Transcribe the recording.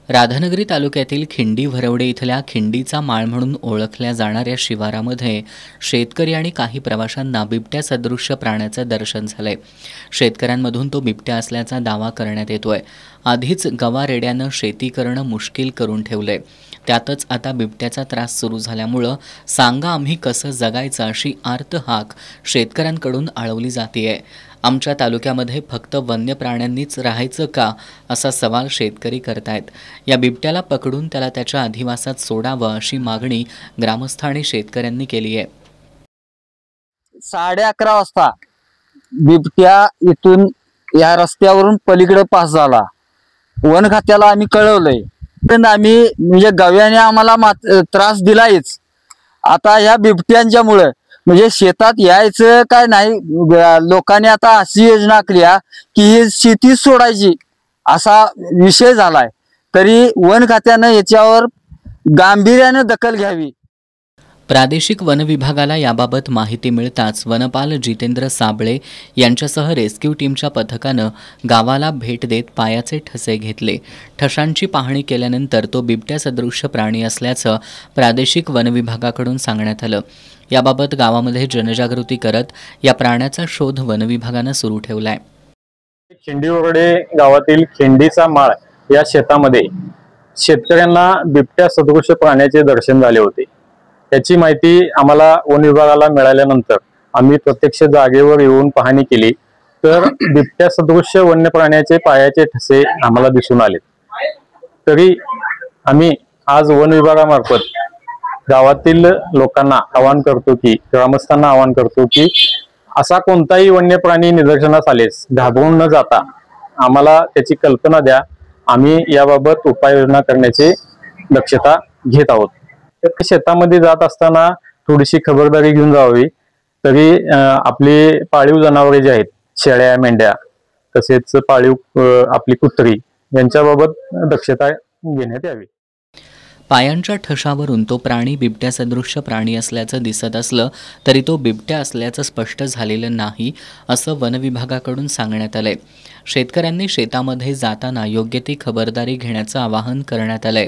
राधानगरी तालुक्यातील खिंडी भरवडे इथल्या खिंडीचा माळ म्हणून ओळखल्या जाणाऱ्या शिवारामध्ये शेतकरी आणि काही प्रवाशांना बिबट्या सदृश्य प्राण्याचं दर्शन झालंय। शेतकऱ्यांमधून तो बिबट्या असल्याचा दावा करण्यात येतोय। आधीच गवारेड्यानं शेती करणं मुश्किल करून ठेवलंय, त्यातच आता बिबट्याचा त्रास सुरू झाल्यामुळं सांगा आम्ही कसं जगायचं अशी आर्त हाक शेतकऱ्यांकडून आळवली जातेय। आमच्या तालुक्यामध्ये फक्त वन्य प्राण्यांनीच राहायचं का असा सवाल शेतकरी करतायत। या बिबट्याला पकडून त्याला त्याच्या अधिवासात सोडावं अशी मागणी ग्रामस्थ आणि शेतकऱ्यांनी केली आहे। 11:30 वाजता बिबट्या इथून या रस्त्यावरून पलीकडे पास झाला। वन खात्याला आम्ही कळवलंय, पण आम्ही म्हणजे गव्याने आम्हाला त्रास दिलायच। आता या बिबट्यांच्यामुळे म्हणजे शेतात यायचं काय नाही, लोकांनी आता अशी योजना आखली की ही शेती सोडायची असा विषय झालाय। तरी वन खात्यानं याच्यावर गांभीर्याने दखल घ्यावी। प्रादेशिक वन विभागाला याबाबत माहिती मिळताच वनपाल जितेंद्र साबळे यांच्यासह रेस्क्यू टीमच्या पथकानं गावाला भेट देत पायाचे ठसे घेतले। ठशांची पाहणी केल्यानंतर तो बिबट्या सदृश्य प्राणी असल्याचं प्रादेशिक वन विभागाकडून सांगण्यात आलं। याबाबत गावामध्ये जनजागृती करत या प्राण्याचा शोध वन विभागानं सुरू ठेवलाय। खिंडीवरडे गावातील खिंडीचा माळ या शेतामध्ये शेतकऱ्यांना बिबट्या सदृश्य प्राण्याचे दर्शन झाले होते। याची माहिती आम्हाला वन विभागाला मिळाल्यानंतर आम्ही प्रत्यक्ष जागेवर येऊन पाहणी केली, तर बिबट्या सदृश्य वन्य प्राण्याचे पायाचे ठसे आम्हाला दिसून आले। तरी आम्ही आज वन विभागामार्फत गावातील लोकांना आवाहन करतो की ग्रामस्थांना आवाहन करतो की असा कोणताही वन्य प्राणी निदर्शनास आलेस घाबरून न जाता आम्हाला त्याची कल्पना द्या, आम्ही याबाबत उपाययोजना करण्याची दक्षता घेत आहोत। तर शेतामध्ये जात असताना थोडीशी खबरदारी घेऊन जावी। तरी आपली पाळीव जनावरे जी आहेत, शेळ्या मेंढ्या तसेच पाळीव आपली कुत्री यांच्याबाबत दक्षता घेण्यात यावी। पायांच्या ठशावरून तो प्राणी बिबट्या सदृश्य प्राणी असल्याचं दिसत असलं तरी तो बिबट्या असल्याचं स्पष्ट झालेलं नाही असं वन विभागाकडून सांगण्यात आलंय। शेतकऱ्यांनी शेतामध्ये जाताना योग्य ती खबरदारी घेण्याचं आवाहन करण्यात आलंय।